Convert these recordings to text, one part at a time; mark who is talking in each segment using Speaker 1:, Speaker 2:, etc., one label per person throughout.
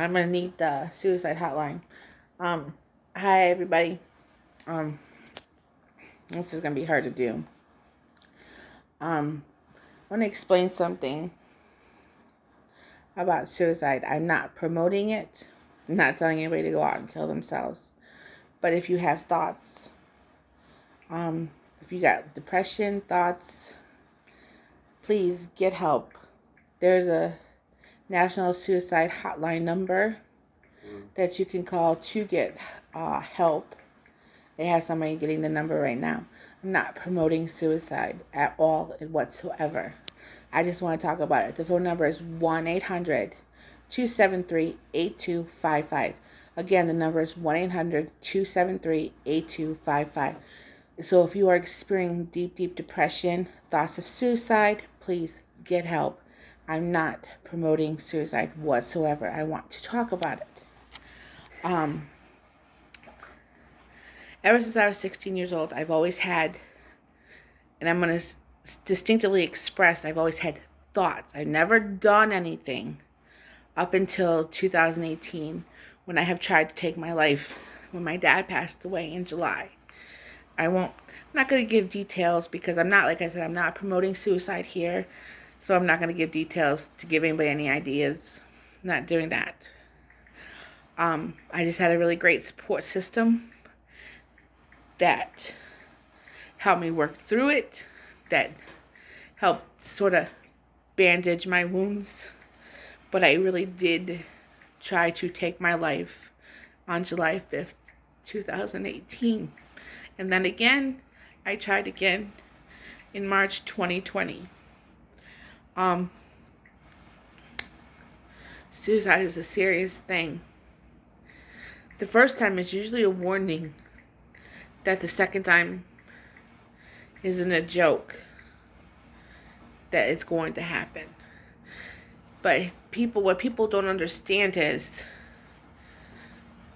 Speaker 1: I'm gonna need the suicide hotline. Hi everybody. This is gonna be hard to do. I want to explain something about suicide. I'm not promoting it. I'm not telling anybody to go out and kill themselves. But if you have thoughts, if you got depression, thoughts, please get help. There's a National Suicide Hotline number that you can call to get help. They have somebody getting the number right now. I'm not promoting suicide at all whatsoever. I just want to talk about it. The phone number is 1-800-273-8255. Again, the number is 1-800-273-8255. So if you are experiencing deep depression, thoughts of suicide, please get help. I'm not promoting suicide whatsoever. I want to talk about it. Ever since I was 16 years old, I've always had, and I'm going to distinctively express, I've always had thoughts. I've never done anything up until 2018 when I have tried to take my life when my dad passed away in July. I'm not going to give details because I'm not, like I said, I'm not promoting suicide here. So I'm not going to give details to give anybody any ideas. I'm not doing that. I just had a really great support system that helped me work through it, that helped sort of bandage my wounds. But I really did try to take my life on July 5th, 2018. And then again, I tried again in March 2020. Suicide is a serious thing. The first time is usually a warning that the second time isn't a joke, that it's going to happen. But what people don't understand is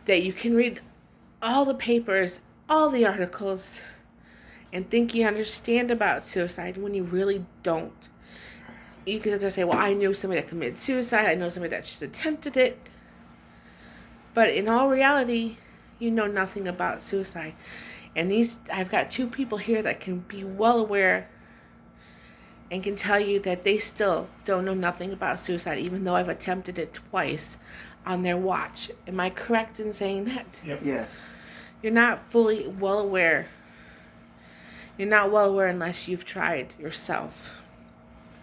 Speaker 1: that you can read all the papers, all the articles, and think you understand about suicide when you really don't. You can just say, well, I knew somebody that committed suicide. I know somebody that just attempted it. But in all reality, you know nothing about suicide. And I've got two people here that can be well aware and can tell you that they still don't know nothing about suicide, even though I've attempted it twice on their watch. Am I correct in saying that?
Speaker 2: Yep.
Speaker 3: Yes.
Speaker 1: You're not fully well aware. You're not well aware unless you've tried yourself.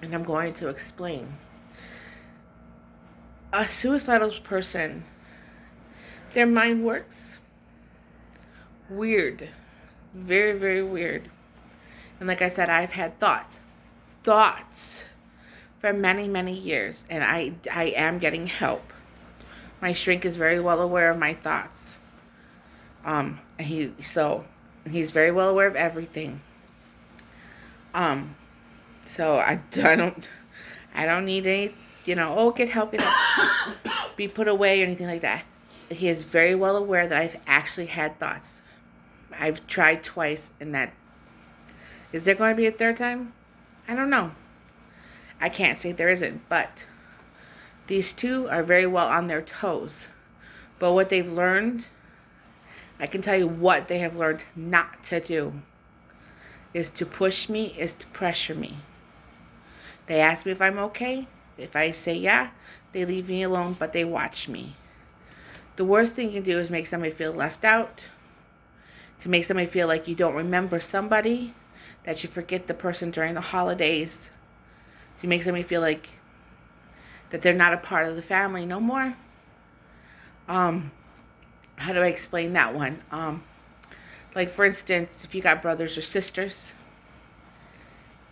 Speaker 1: And I'm going to explain. A suicidal person, their mind works weird. Very, very weird. And like I said, I've had thoughts for many, many years. And I am getting help. My shrink is very well aware of my thoughts. He's very well aware of everything. So I don't need any, get help, be put away or anything like that. He is very well aware that I've actually had thoughts. I've tried twice, and that, is there going to be a third time? I don't know. I can't say there isn't, but these two are very well on their toes. But what they've learned, I can tell you what they have learned not to do, is to push me, is to pressure me. They ask me if I'm okay. If I say yeah, they leave me alone, but they watch me. The worst thing you can do is make somebody feel left out, to make somebody feel like you don't remember somebody, that you forget the person during the holidays, to make somebody feel like that they're not a part of the family no more. How do I explain that one? Like, for instance, if you got brothers or sisters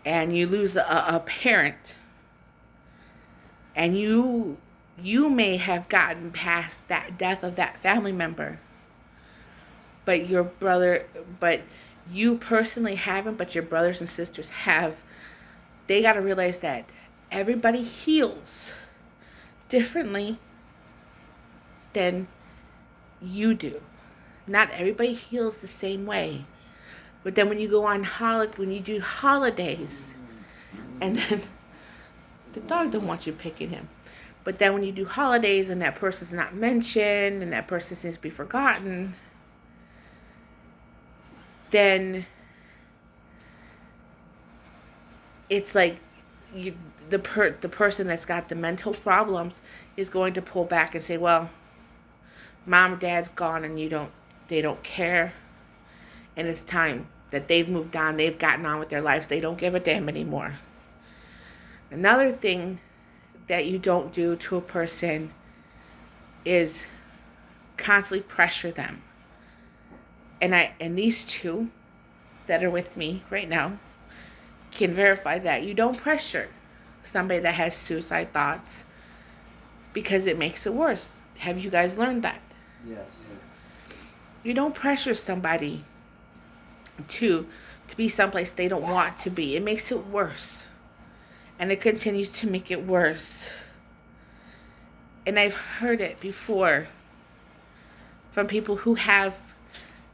Speaker 1: and you lose a parent, and you may have gotten past that death of that family member, but you personally haven't, but your brothers and sisters have. They got to realize that everybody heals differently than you do. Not everybody heals the same way. But then when you go on when you do holidays, and then the dog don't want you picking him. But then when you do holidays and that person's not mentioned and that person seems to be forgotten, then it's like the person that's got the mental problems is going to pull back and say, well, mom or dad's gone and they don't care, and it's time that they've moved on, they've gotten on with their lives, they don't give a damn anymore. Another thing that you don't do to a person is constantly pressure them. And these two that are with me right now can verify that. You don't pressure somebody that has suicide thoughts because it makes it worse. Have you guys learned that?
Speaker 2: Yes.
Speaker 1: You don't pressure somebody to be someplace they don't want to be. It makes it worse. And it continues to make it worse. And I've heard it before from people who have,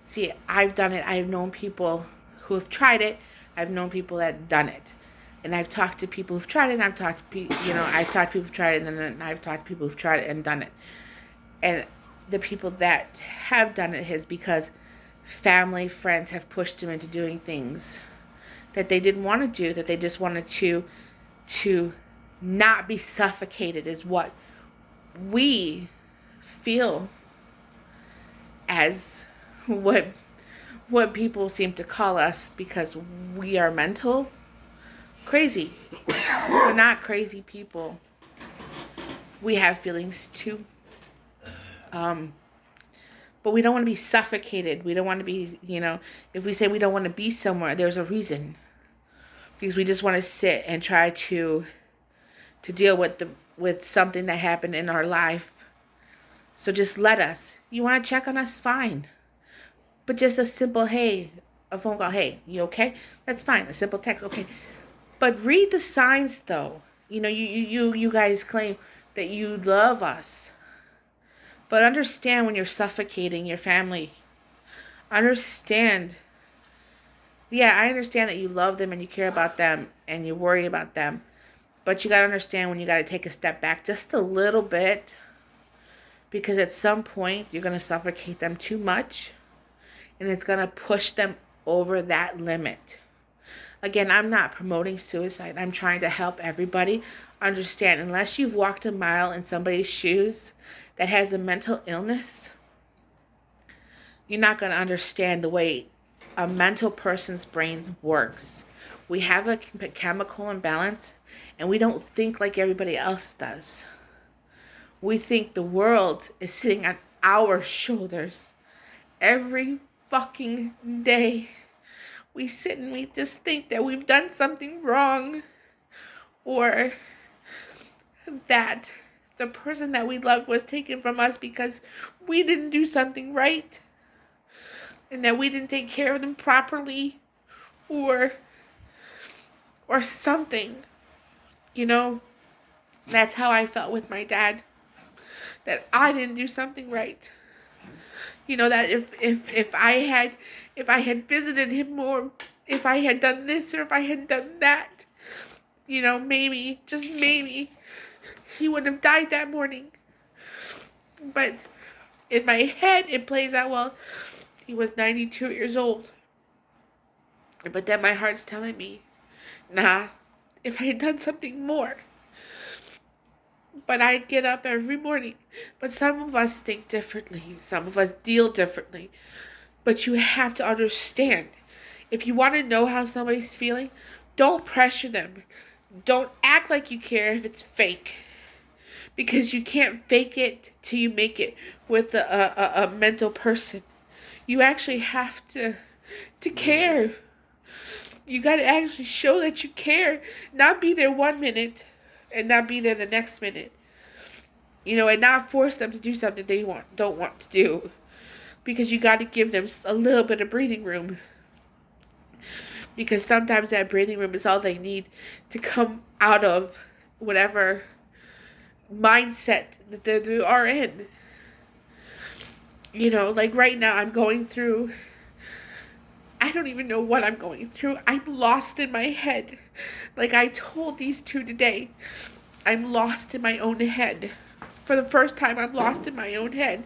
Speaker 1: see, I've done it. I've known people who have tried it. I've known people that have done it. And I've talked to people who've tried it, and I've talked to people, I've talked to people who've tried it, and then I've talked to people who've tried it and done it. And the people that have done it is because family, friends have pushed them into doing things that they didn't want to do, that they just wanted to not be suffocated, is what we feel as what people seem to call us, because we are mental crazy. We're not crazy people. We have feelings too. But we don't want to be suffocated. We don't want to be, if we say we don't want to be somewhere, there's a reason. Because we just want to sit and try to deal with something that happened in our life. So just let us. You want to check on us? Fine. But just a simple, hey, a phone call, hey, you okay? That's fine. A simple text, okay. But read the signs, though. You guys claim that you love us. But understand when you're suffocating your family. Understand. Yeah, I understand that you love them and you care about them and you worry about them. But you got to understand when you got to take a step back just a little bit. Because at some point, you're going to suffocate them too much. And it's going to push them over that limit. Again, I'm not promoting suicide. I'm trying to help everybody understand. Unless you've walked a mile in somebody's shoes that has a mental illness, you're not going to understand the way a mental person's brain works. We have a chemical imbalance, and we don't think like everybody else does. We think the world is sitting on our shoulders every fucking day. We sit and we just think that we've done something wrong, or that the person that we loved was taken from us because we didn't do something right, and that we didn't take care of them properly, or something. That's how I felt with my dad, that I didn't do something right. That if I had visited him more, if I had done this or if I had done that, maybe, just maybe, he wouldn't have died that morning. But in my head, it plays out, well, he was 92 years old. But then my heart's telling me, nah, if I had done something more. But I get up every morning. But some of us think differently. Some of us deal differently. But you have to understand, if you want to know how somebody's feeling, don't pressure them. Don't act like you care if it's fake. Because you can't fake it till you make it with a mental person. You actually have to care. You got to actually show that you care. Not be there 1 minute and not be there the next minute. And not force them to do something they don't want to do. Because you got to give them a little bit of breathing room. Because sometimes that breathing room is all they need to come out of whatever mindset that they are in. Like right now I'm going through, I don't even know what I'm going through. I'm lost in my head. Like I told these two today, I'm lost in my own head. For the first time, I'm lost in my own head.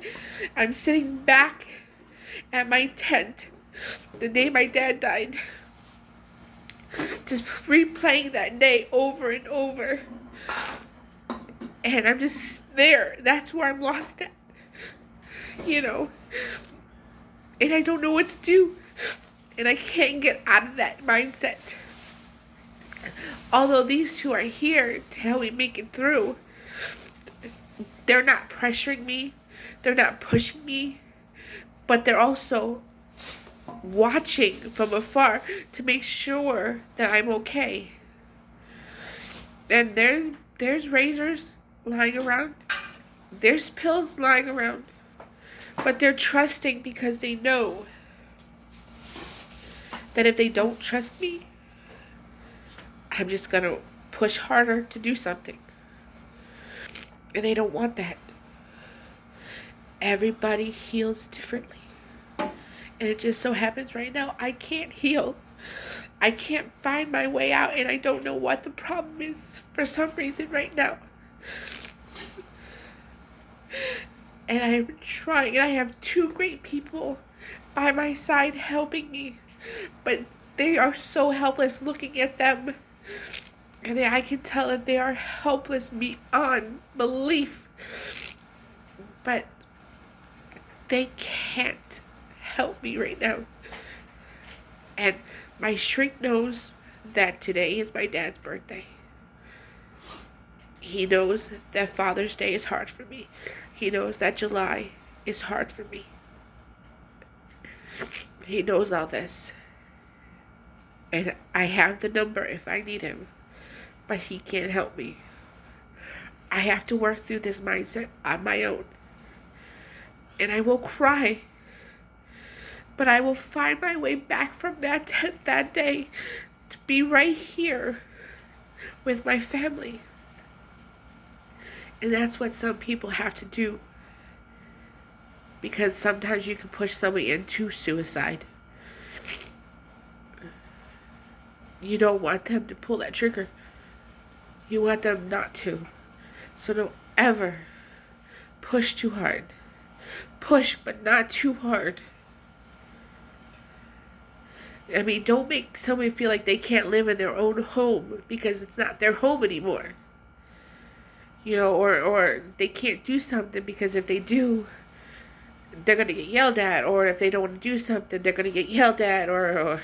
Speaker 1: I'm sitting back at my tent the day my dad died, just replaying that day over and over. And I'm just there. That's where I'm lost at. You know? And I don't know what to do. And I can't get out of that mindset. Although these two are here to help me make it through, they're not pressuring me. They're not pushing me. But they're also watching from afar to make sure that I'm okay. And there's razors lying around. There's pills lying around. But they're trusting because they know that if they don't trust me, I'm just going to push harder to do something. And they don't want that. Everybody heals differently. And it just so happens right now, I can't heal. I can't find my way out, and I don't know what the problem is for some reason right now. And I'm trying, and I have two great people by my side helping me. But they are so helpless looking at them. And I can tell that they are helpless beyond belief. But they can't help me right now. And my shrink knows that today is my dad's birthday. He knows that Father's Day is hard for me. He knows that July is hard for me. He knows all this. And I have the number if I need him. But he can't help me. I have to work through this mindset on my own. And I will cry. But I will find my way back from that tent that day to be right here with my family. And that's what some people have to do. Because sometimes you can push somebody into suicide. You don't want them to pull that trigger. You want them not to. So don't ever push too hard. Push, but not too hard. I mean, don't make somebody feel like they can't live in their own home because it's not their home anymore. You know, or they can't do something because if they do, they're going to get yelled at. Or if they don't want to do something, they're going to get yelled at. Or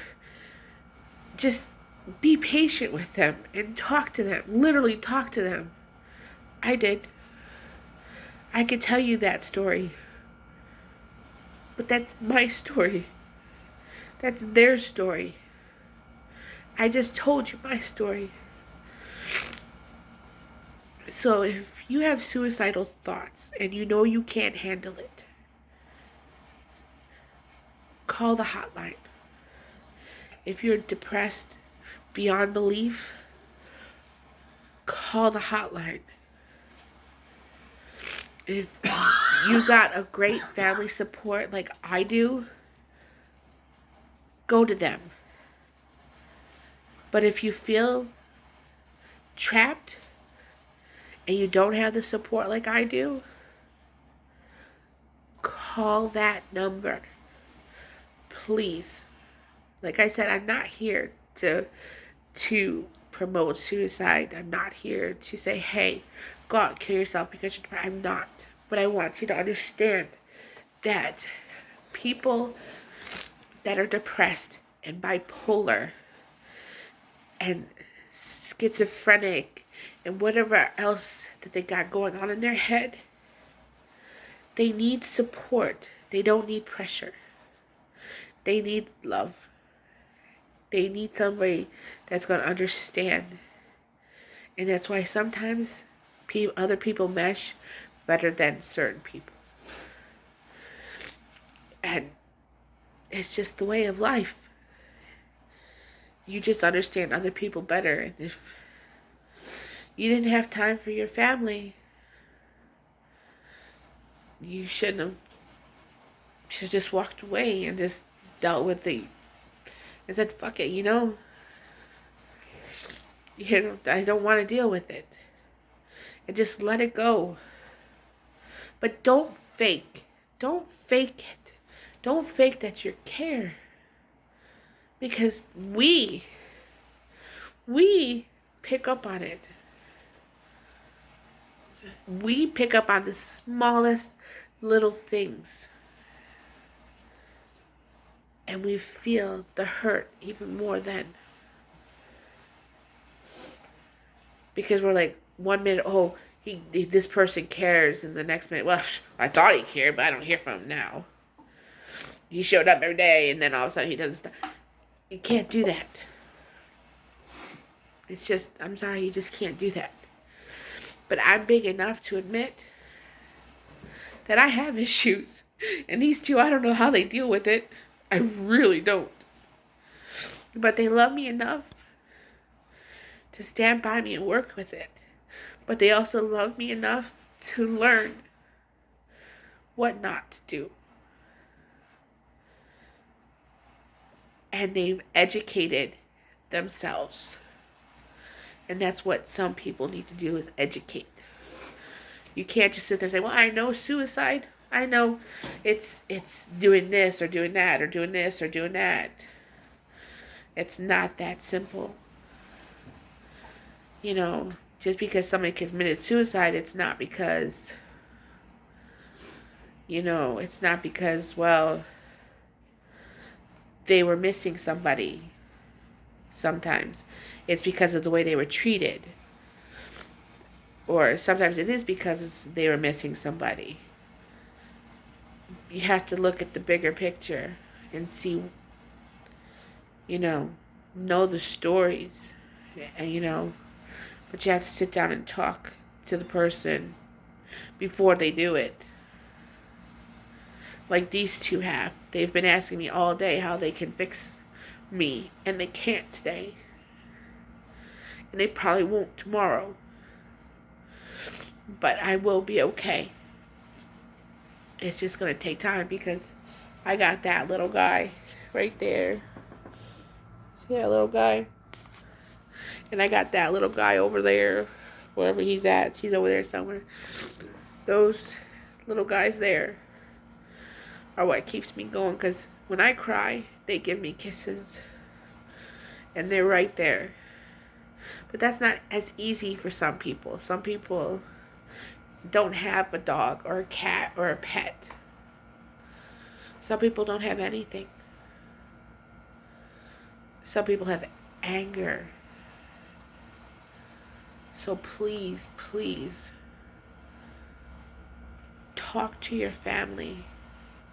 Speaker 1: just be patient with them and talk to them. Literally talk to them. I did. I could tell you that story. But that's my story. That's their story. I just told you my story. So if you have suicidal thoughts and you know you can't handle it, call the hotline. If you're depressed beyond belief, call the hotline. If you got a great family support like I do, go to them. But if you feel trapped and you don't have the support like I do, call that number. Please. Like I said, I'm not here to promote suicide. I'm not here to say, hey, go out and kill yourself because you're depressed. I'm not. But I want you to understand that people that are depressed and bipolar and schizophrenic and whatever else that they got going on in their head, they need support. They don't need pressure. They need love. They need somebody that's going to understand. And that's why sometimes other people mesh better than certain people. And it's just the way of life. You just understand other people better. And if you didn't have time for your family, you should have just walked away and just dealt with the and said, fuck it, you know, I don't want to deal with it. and just let it go. But don't fake. Don't fake it. Don't fake that you care. Because we pick up on it. We pick up on the smallest little things. And we feel the hurt even more then. Because we're like, 1 minute, oh, this person cares, and the next minute, well, I thought he cared, but I don't hear from him now. He showed up every day, and then all of a sudden he doesn't stop. You can't do that. It's just, I'm sorry, you just can't do that. But I'm big enough to admit that I have issues. And these two, I don't know how they deal with it. I really don't. But they love me enough to stand by me and work with it. But they also love me enough to learn what not to do. And they've educated themselves. And that's what some people need to do, is educate. You can't just sit there and say, well, I know suicide. I know it's doing this or doing that or doing this or doing that. It's not that simple. You know, just because somebody committed suicide, it's not because, you know, it's not because, well, they were missing somebody. Sometimes it's because of the way they were treated. Or sometimes it is because they were missing somebody. You have to look at the bigger picture and see, you know the stories. And, but you have to sit down and talk to the person before they do it. Like these two have. They've been asking me all day how they can fix me, and they can't today. And they probably won't tomorrow. But I will be okay. It's just going to take time, because I got that little guy right there. See that little guy? And I got that little guy over there, wherever he's at. He's over there somewhere. Those little guys there are what keeps me going, because when I cry, they give me kisses. And they're right there. But that's not as easy for some people. Some people don't have a dog or a cat or a pet. Some people don't have anything. Some people have anger. So please, please, talk to your family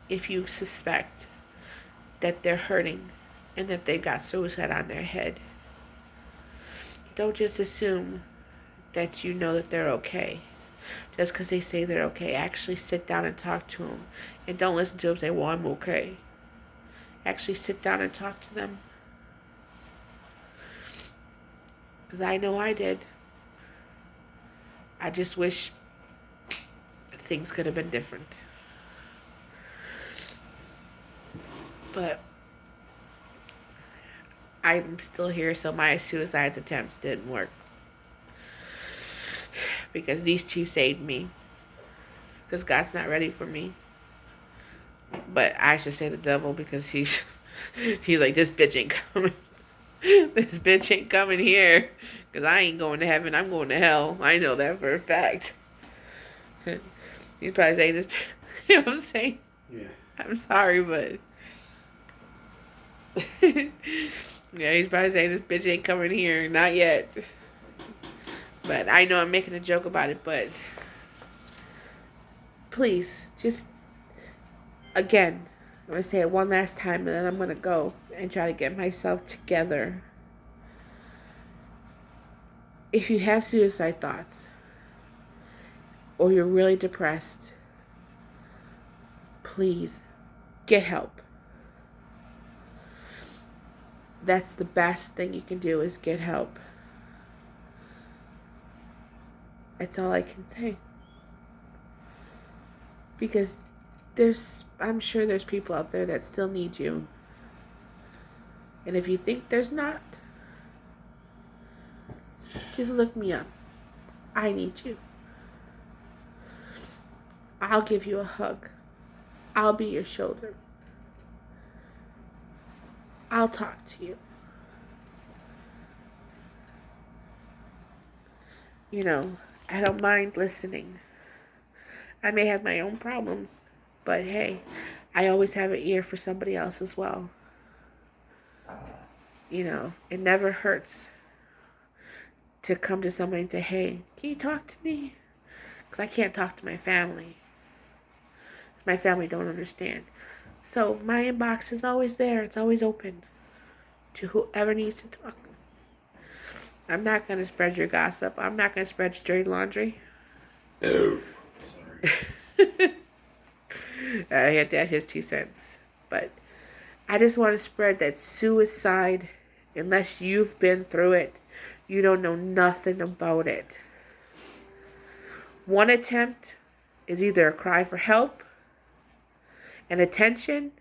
Speaker 1: if you suspect that they're hurting and that they've got suicide on their head. Don't just assume that you know that they're okay. Just because they say they're okay. Actually sit down and talk to them. And don't listen to them say, well, I'm okay. Actually sit down and talk to them. Because I know I did. I just wish things could have been different. But I'm still here, so my suicide attempts didn't work. Because these two saved me. Because God's not ready for me. But I should say the devil, because he's like, this bitch ain't coming. This bitch ain't coming here. Because I ain't going to heaven. I'm going to hell. I know that for a fact. He's probably saying this. You know what I'm saying?
Speaker 2: Yeah.
Speaker 1: I'm sorry, but... yeah, he's probably saying this bitch ain't coming here. Not yet. But I know I'm making a joke about it, but... please, just... again, I'm going to say it one last time, and then I'm going to go and try to get myself together. If you have suicide thoughts, or you're really depressed, please get help. That's the best thing you can do, is get help. That's all I can say. Because I'm sure there's people out there that still need you. And if you think there's not, just look me up. I need you. I'll give you a hug. I'll be your shoulder. I'll talk to you. You know, I don't mind listening. I may have my own problems, but hey, I always have an ear for somebody else as well. You know, it never hurts to come to somebody and say, hey, can you talk to me? Because I can't talk to my family. My family don't understand. So my inbox is always there. It's always open to whoever needs to talk. I'm not going to spread your gossip. I'm not going to spread your dirty laundry.
Speaker 2: Oh, sorry.
Speaker 1: I had to add his 2 cents. But I just want to spread that suicide, unless you've been through it, you don't know nothing about it. One attempt is either a cry for help and attention,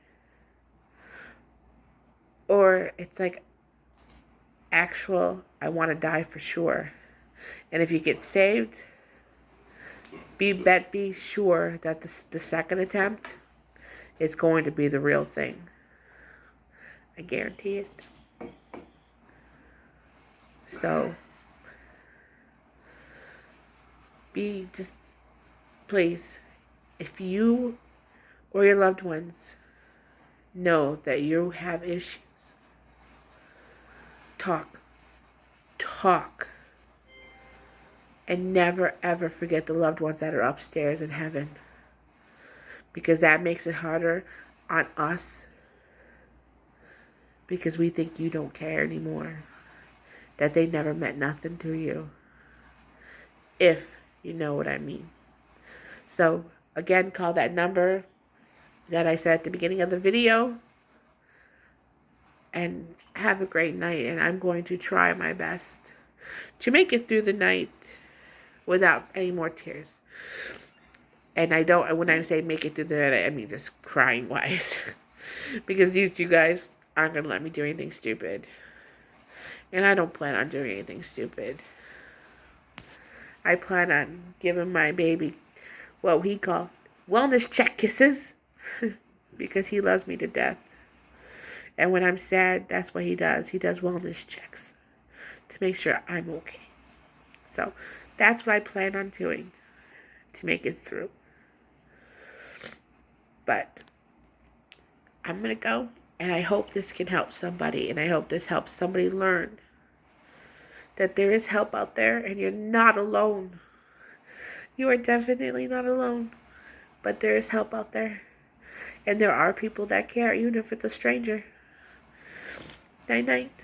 Speaker 1: or it's like actual, I want to die for sure. And if you get saved, be sure that the second attempt is going to be the real thing. I guarantee it. So, please, if you or your loved ones know that you have issues, talk. And never ever forget the loved ones that are upstairs in heaven. Because that makes it harder on us. Because we think you don't care anymore. That they never meant nothing to you. If you know what I mean. So, again, call that number that I said at the beginning of the video. And have a great night. And I'm going to try my best to make it through the night without any more tears. And I don't, when I say make it through the night, I mean just crying wise. Because these two guys aren't going to let me do anything stupid. And I don't plan on doing anything stupid. I plan on giving my baby what we call wellness check kisses. Because he loves me to death. And when I'm sad, that's what he does. He does wellness checks to make sure I'm okay. So that's what I plan on doing to make it through. But I'm going to go, and I hope this can help somebody, and I hope this helps somebody learn that there is help out there, and you're not alone. You are definitely not alone, but there is help out there, and there are people that care, even if it's a stranger. Night-night.